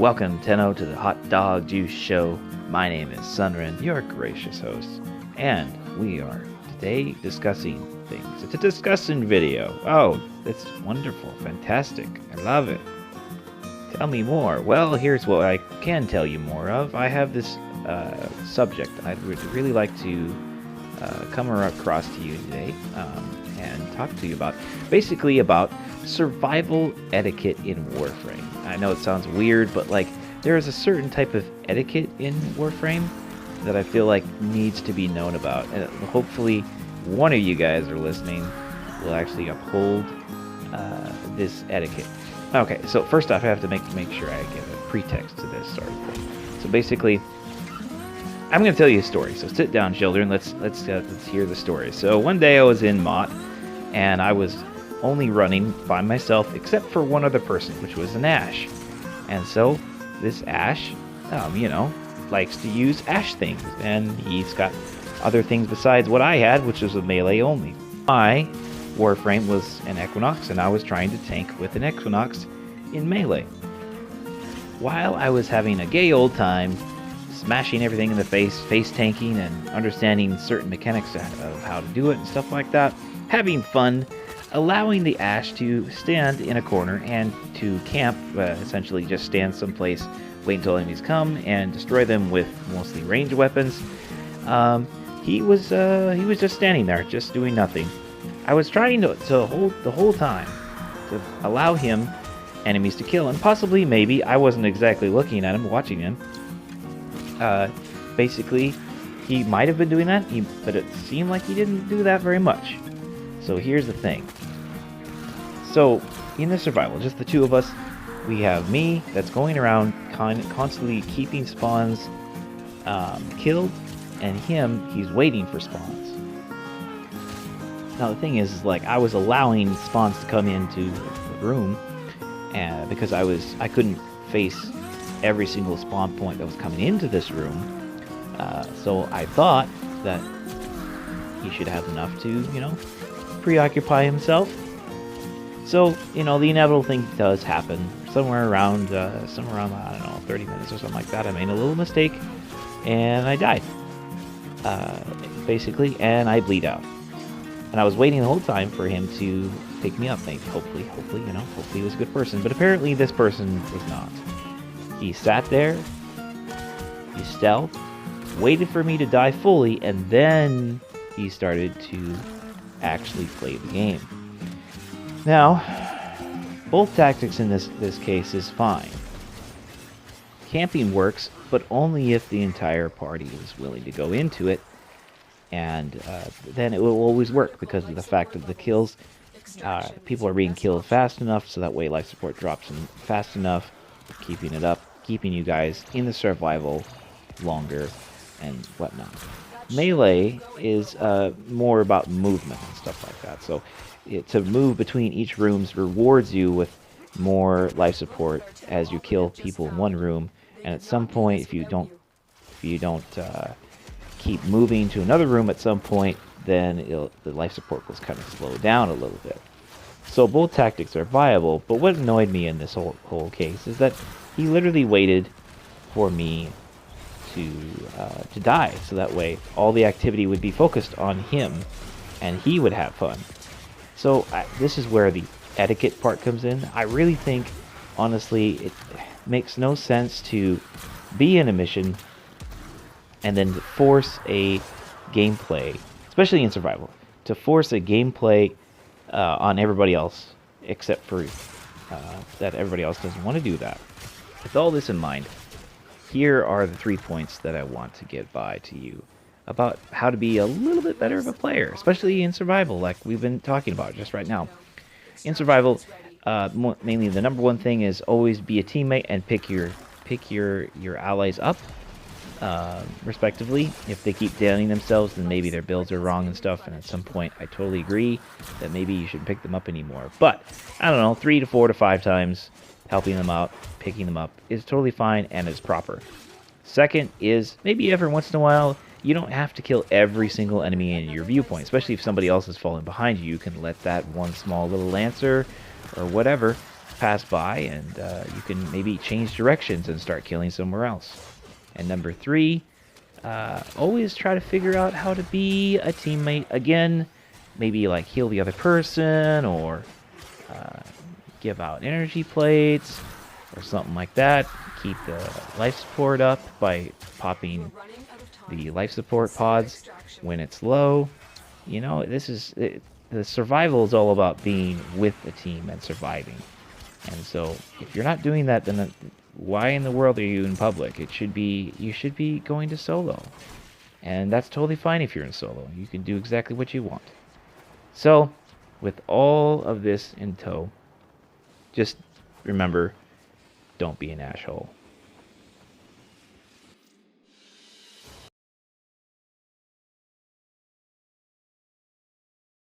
Welcome, Tenno, to the Hot Dog Juice Show. My name is Sunren, your gracious host, and we are today discussing things. It's a discussion video. Oh, that's wonderful, fantastic. I love it. Tell me more. Well, here's what I can tell you more of. I have this subject I'd really like to come across to you today and talk to you about. Basically about survival etiquette in Warframe. I know it sounds weird, but like there is a certain type of etiquette in Warframe that I feel like needs to be known about, and hopefully one of you guys are listening will actually uphold this etiquette. Okay, so first off, I have to make sure I give a pretext to this sort of thing. So basically, I'm going to tell you a story. So sit down, children. Let's hear the story. So one day I was in Mott, and I was only running by myself, except for one other person, which was an Ash. And so this Ash, likes to use Ash things, and he's got other things besides what I had, which was a melee only. My Warframe was an Equinox, and I was trying to tank with an Equinox in melee. While I was having a gay old time, smashing everything in the face tanking, and understanding certain mechanics of how to do it and stuff like that, having fun, allowing the Ash to stand in a corner and to camp, essentially just stand someplace, wait until enemies come, and destroy them with mostly ranged weapons. He was just standing there, just doing nothing. I was trying to hold the whole time to allow him enemies to kill, and possibly, maybe, I wasn't exactly looking at him, watching him. Basically, he might have been doing that, but it seemed like he didn't do that very much. So here's the thing. So, in the survival, just the two of us, we have me that's going around constantly keeping spawns killed, and him, he's waiting for spawns. Now the thing is like I was allowing spawns to come into the room, and because I couldn't face every single spawn point that was coming into this room, so I thought that he should have enough to, preoccupy himself. So, the inevitable thing does happen. Somewhere around, I don't know, 30 minutes or something like that, I made a little mistake, and I died. Basically, and I bleed out. And I was waiting the whole time for him to pick me up. Maybe, hopefully, hopefully he was a good person. But apparently this person was not. He sat there, he stealthed, waited for me to die fully, and then he started to actually play the game. Now, both tactics in this case is fine. Camping works, but only if the entire party is willing to go into it, and then it will always work because of the fact of the kills. People are being killed fast enough, so that way life support drops in fast enough, keeping it up, keeping you guys in the survival longer and whatnot. Melee is more about movement and stuff like that. So to move between each rooms rewards you with more life support as you kill people in one room, and at some point, if you don't keep moving to another room at some point, then the life support will kind of slow down a little bit. So both tactics are viable, but what annoyed me in this whole case is that he literally waited for me to die, so that way all the activity would be focused on him, and he would have fun. So this is where the etiquette part comes in. I really think, honestly, it makes no sense to be in a mission and then force a gameplay, especially in survival, to force a gameplay on everybody else, except for that everybody else doesn't want to do that. With all this in mind, here are the 3 points that I want to get by to you about how to be a little bit better of a player, especially in survival, like we've been talking about just right now. In survival, mainly the number one thing is always be a teammate and pick your allies up, respectively. If they keep downing themselves, then maybe their builds are wrong and stuff, and at some point I totally agree that maybe you shouldn't pick them up anymore. But, I don't know, 3 to 4 to 5 times helping them out, picking them up is totally fine and is proper. Second is, maybe every once in a while, you don't have to kill every single enemy in your viewpoint, especially if somebody else is falling behind you. You can let that one small little lancer or whatever pass by, and you can maybe change directions and start killing somewhere else. And number 3, always try to figure out how to be a teammate again. Maybe like heal the other person, or give out energy plates or something like that. Keep the life support up by popping the life support pods when it's low. You know, the survival is all about being with a team and surviving. And so if you're not doing that, then why in the world are you in public? You should be going to solo. And that's totally fine if you're in solo. You can do exactly what you want. So, with all of this in tow, just remember, don't be an asshole.